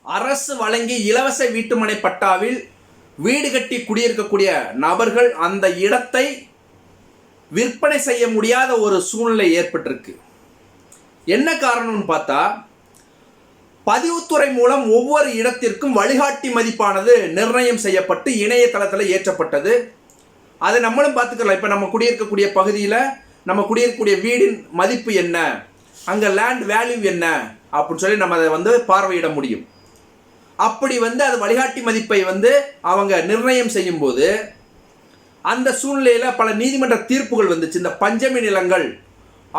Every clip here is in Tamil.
அரசு வழங்கிய இலவச வீட்டுமனை பட்டாவில் வீடு கட்டி குடியிருக்கக்கூடிய நபர்கள் அந்த இடத்தை விற்பனை செய்ய முடியாத ஒரு சூழ்நிலை ஏற்பட்டிருக்கு. என்ன காரணம்னு பார்த்தா, பதிவுத்துறை மூலம் ஒவ்வொரு இடத்திற்கும் வழிகாட்டி மதிப்பானது நிர்ணயம் செய்யப்பட்டு இணையதளத்தில் ஏற்றப்பட்டது. அதை நம்மளும் பார்த்துக்கலாம். இப்போ நம்ம குடியிருக்கக்கூடிய பகுதியில் நம்ம குடியிருக்கக்கூடிய வீடின் மதிப்பு என்ன, அங்கே லேண்ட் வேல்யூ என்ன அப்படின்னு சொல்லி நம்ம அதை பார்வையிட முடியும். அப்படி அது வழிகாட்டி மதிப்பை அவங்க நிர்ணயம் செய்யும் போது அந்த சூழ்நிலையில் பல நீதிமன்ற தீர்ப்புகள் வந்துச்சு. இந்த பஞ்சமி நிலங்கள்,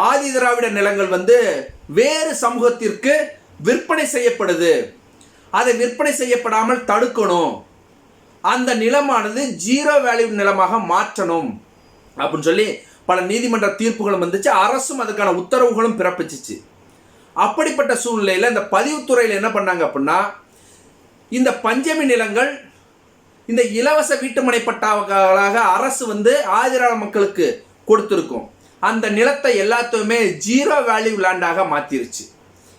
ஆதி திராவிட நிலங்கள் வேறு சமூகத்திற்கு விற்பனை செய்யப்படுது, அதை விற்பனை செய்யப்படாமல் தடுக்கணும், அந்த நிலமானது ஜீரோ வேல்யூ நிலமாக மாற்றணும் அப்படின்னு சொல்லி பல நீதிமன்ற தீர்ப்புகளும் வந்துச்சு. அரசும் அதுக்கான உத்தரவுகளும் பிறப்பிச்சிச்சு. அப்படிப்பட்ட சூழ்நிலையில் இந்த பதிவுத்துறையில் என்ன பண்ணாங்க அப்படின்னா, இந்த பஞ்சமி நிலங்கள் இந்த இலவச வீட்டுமனை பட்டாக்களாக அரசு ஆதிராள மக்களுக்கு கொடுத்துருக்கும். அந்த நிலத்தை எல்லாத்தையுமே ஜீரோ வேல்யூ லேண்டாக மாற்றிருச்சு.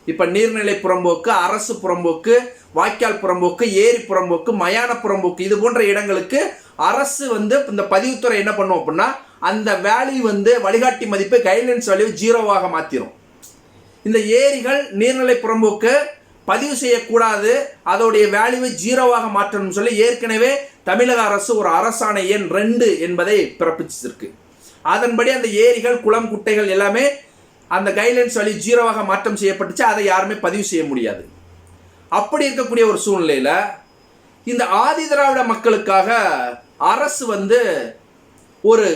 இப்போ நீர்நிலை புறம்போக்கு, அரசு புறம்போக்கு, வாய்க்கால் புறம்போக்கு, ஏரி புறம்போக்கு, மயான புறம்போக்கு, இது போன்ற இடங்களுக்கு அரசு இந்த பதிவுத்துறை என்ன பண்ணும் அப்படின்னா, அந்த வேல்யூ வழிகாட்டி மதிப்பு கைட்லைன்ஸ் வேல்யூ ஜீரோவாக மாற்றிடும். இந்த ஏரிகள், நீர்நிலை புறம்போக்கு பதிவு செய்யக்கூடாது, அதோடைய வேல்யூவை ஜீரோவாக மாற்றணும்னு சொல்லி ஏற்கனவே தமிழக அரசு ஒரு அரசாணை எண் 2 என்பதை பிறப்பிச்சிருக்கு. அதன்படி அந்த ஏரிகள், குளம், குட்டைகள் எல்லாமே அந்த கைட்லைன்ஸ் வேல்யூ ஜீரோவாக மாற்றம் செய்யப்பட்டுச்சு. அதை யாருமே பதிவு செய்ய முடியாது. அப்படி இருக்கக்கூடிய ஒரு சூழ்நிலையில் இந்த ஆதி திராவிட மக்களுக்காக அரசு ஒரு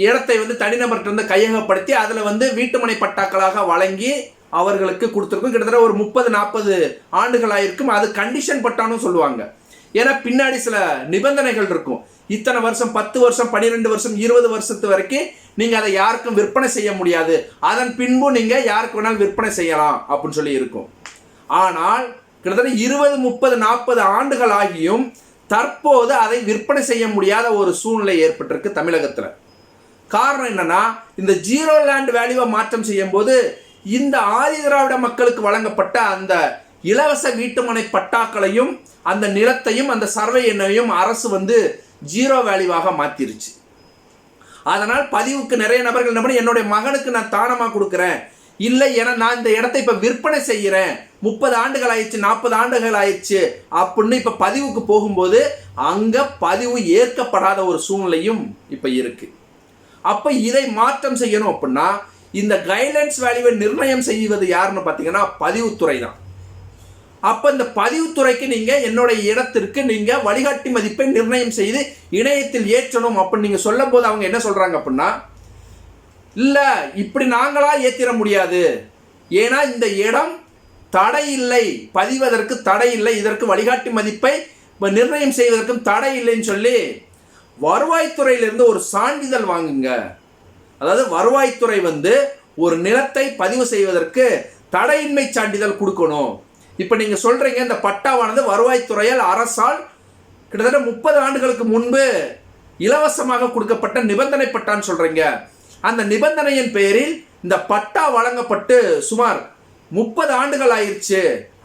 இடத்தை தனிநபர்கிட்ட கையகப்படுத்தி அதில் வீட்டுமனை பட்டாக்களாக வழங்கி அவர்களுக்கு கொடுத்துருக்கும். கிட்டத்தட்ட ஒரு 30-40 ஆண்டுகள் ஆயிருக்கும். அது கண்டிஷன் பட்டானும் சொல்லுவாங்க. ஏன்னா பின்னாடி சில நிபந்தனைகள் இருக்கும். இத்தனை வருஷம், 10 வருஷம், 12 வருஷம், 20 வருஷத்து வரைக்கும் நீங்கள் அதை யாருக்கும் விற்பனை செய்ய முடியாது, அதன் பின்பு நீங்கள் யாருக்கு வேணாலும் விற்பனை செய்யலாம் அப்படின்னு சொல்லி இருக்கும். ஆனால் கிட்டத்தட்ட 20, 30, 40 ஆண்டுகள் ஆகியும் தற்போது அதை விற்பனை செய்ய முடியாத ஒரு சூழ்நிலை ஏற்பட்டிருக்கு தமிழகத்தில். காரணம் என்னன்னா, இந்த ஜீரோ லேண்ட் வேல்யூவை மாற்றம் செய்யும் போது இந்த ஆதி திராவிட மக்களுக்கு வழங்கப்பட்ட அந்த இலவச வீட்டுமனை பட்டாக்களையும் அந்த நிலத்தையும் அந்த சர்வே எண்ணையும் அரசு ஜீரோ வேல்யூவாக மாற்றிருச்சு. அதனால் பதிவுக்கு நிறைய நபர்கள் என்ன பண்ணி, என்னுடைய மகனுக்கு நான் தானமாக கொடுக்குறேன், இல்லை ஏன்னா நான் இந்த இடத்தை இப்போ விற்பனை செய்கிறேன், 30 ஆண்டுகள் ஆயிடுச்சு, 40 ஆண்டுகள் ஆயிடுச்சு அப்படின்னு இப்போ பதிவுக்கு போகும்போது அங்கே பதிவு ஏற்கப்படாத ஒரு சூழ்நிலையும் இப்போ இருக்கு. அப்போ இதை மாற்றம் செய்யணும் அப்படின்னா இந்த கைட்லைன்ஸ் வேல்யூவை நிர்ணயம் செய்வது யாருன்னு பார்த்தீங்கன்னா பதிவுத்துறை தான். அப்போ இந்த பதிவுத்துறைக்கு நீங்கள் என்னுடைய இடத்திற்கு நீங்கள் வழிகாட்டி மதிப்பை நிர்ணயம் செய்து இணையத்தில் ஏற்றணும் அப்படின்னு நீங்கள் சொல்லும் போது அவங்க என்ன சொல்கிறாங்க அப்படின்னா, இல்லை இப்படி நாங்களாக ஏற்றிட முடியாது, ஏன்னா இந்த இடம் தடை இல்லை, பதிவதற்கு தடை இல்லை, இதற்கு வழிகாட்டி மதிப்பை நிர்ணயம் செய்வதற்கும் தடை இல்லைன்னு சொல்லி வருவாய்த்துறையிலிருந்து ஒரு சான்றிதழ் வாங்குங்க. அதாவது வருவாய்த்துறை ஒரு நிலத்தை பதிவு செய்வதற்கு தடையின்மை சான்றிதழ் கொடுக்கணும். இப்போ நீங்கள் சொல்கிறீங்க இந்த பட்டாவானது வருவாய்த்துறையால் அரசால் கிட்டத்தட்ட 30 ஆண்டுகளுக்கு முன்பு இலவசமாக கொடுக்கப்பட்ட நிபந்தனை பட்டான்னு சொல்கிறீங்க. அந்த நிபந்தனையின் பெயரில் இந்த பட்டா வழங்கப்பட்டு சுமார் 30 ஆண்டுகள் ஆயிடுச்சு,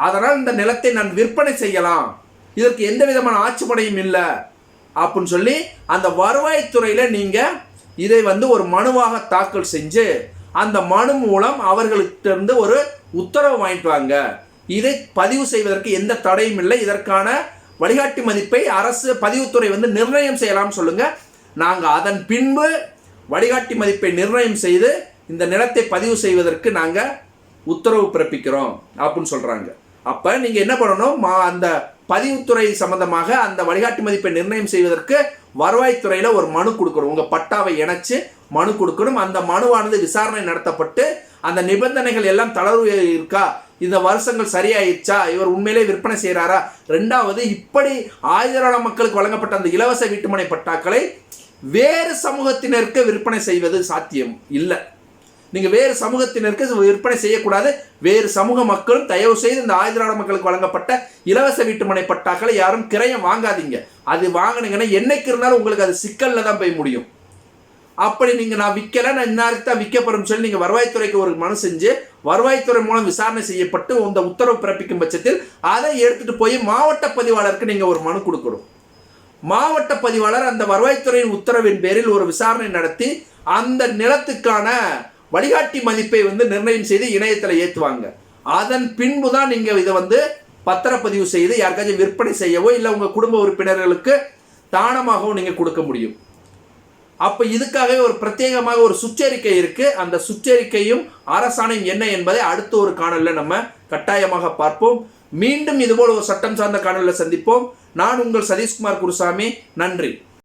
அதனால் இந்த நிலத்தை நான் விற்பனை செய்யலாம், இதற்கு எந்த விதமான ஆட்சேபனையும் இல்லை அப்படின்னு சொல்லி அந்த வருவாய்த்துறையில் நீங்கள் இதை ஒரு மனுவாக தாக்கல் செஞ்சு அந்த மனு மூலம் அவர்களிட்ட ஒரு உத்தரவு வாங்கிட்டு வாங்க, இதை பதிவு செய்வதற்கு எந்த தடையும் இல்லை, இதற்கான வழிகாட்டி மதிப்பை அரசு பதிவுத்துறை நிர்ணயம் செய்யலாம் சொல்லுங்க, நாங்கள் அதன் பின்பு வழிகாட்டி மதிப்பை நிர்ணயம் செய்து இந்த நிலத்தை பதிவு செய்வதற்கு நாங்கள் உத்தரவு பிறப்பிக்கிறோம் அப்படின்னு சொல்கிறாங்க. அப்போ நீங்கள் என்ன பண்ணணும், அந்த பதிவுத்துறை சம்பந்தமாக அந்த வழிகாட்டி மதிப்பை நிர்ணயம் செய்வதற்கு வருவாய்த்துறையில் ஒரு மனு கொடுக்கணும். உங்கள் பட்டாவை இணைச்சு மனு கொடுக்கணும். அந்த மனுவானது விசாரணை நடத்தப்பட்டு அந்த நிபந்தனைகள் எல்லாம் தளர்வு இருக்கா, இந்த வருஷங்கள் சரியாயிடுச்சா, இவர் உண்மையிலே விற்பனை செய்கிறாரா, 2வது இப்படி ஆதிதிராவிட மக்களுக்கு வழங்கப்பட்ட அந்த இலவச வீட்டுமனை பட்டாக்களை வேறு சமூகத்தினருக்கு விற்பனை செய்வது சாத்தியம் இல்லை. நீங்கள் வேறு சமூகத்தினருக்கு விற்பனை செய்யக்கூடாது. வேறு சமூக மக்களும் தயவு செய்து இந்த ஆதிதிராவிட மக்களுக்கு வழங்கப்பட்ட இலவச வீட்டுமனை பட்டாக்களை யாரும் கிரயம் வாங்காதீங்க. அது வாங்கினீங்கன்னா என்னைக்கு இருந்தாலும் உங்களுக்கு அது சிக்கலில் தான் போய் முடியும். அப்படி நீங்கள் நான் விற்கலை, நான் இன்னாருக்கு தான் விற்க போகிறேன்னு சொல்லி நீங்கள் வருவாய்த்துறைக்கு ஒரு மனு செஞ்சு வருவாய்த்துறை மூலம் விசாரணை செய்யப்பட்டு இந்த உத்தரவு பிறப்பிக்கும் பட்சத்தில் அதை எடுத்துகிட்டு போய் மாவட்ட பதிவாளருக்கு நீங்கள் ஒரு மனு கொடுக்கணும். மாவட்ட பதிவாளர் அந்த வருவாய்த்துறையின் உத்தரவின் பேரில் ஒரு விசாரணை நடத்தி அந்த நிலத்துக்கான வழிகாட்டி மதிப்பை நிர்ணயம் செய்து இணையத்தில் ஏற்றுவாங்க. அதன் பின்பு தான் நீங்கள் இதை பத்திரப்பதிவு செய்து யாருக்காச்சும் விற்பனை செய்யவோ இல்லை உங்கள் குடும்ப உறுப்பினர்களுக்கு தானமாகவும் நீங்கள் கொடுக்க முடியும். அப்போ இதுக்காகவே ஒரு பிரத்யேகமாக ஒரு சுற்றறிக்கை இருக்குது. அந்த சுற்றறிக்கையும் அரசாணையும் என்ன என்பதை அடுத்த ஒரு காணொலியில் நம்ம கட்டாயமாக பார்ப்போம். மீண்டும் இதுபோல் ஒரு சட்டம் சார்ந்த காணொலியில் சந்திப்போம். நான் உங்கள் சதீஷ்குமார் குருசாமி. நன்றி.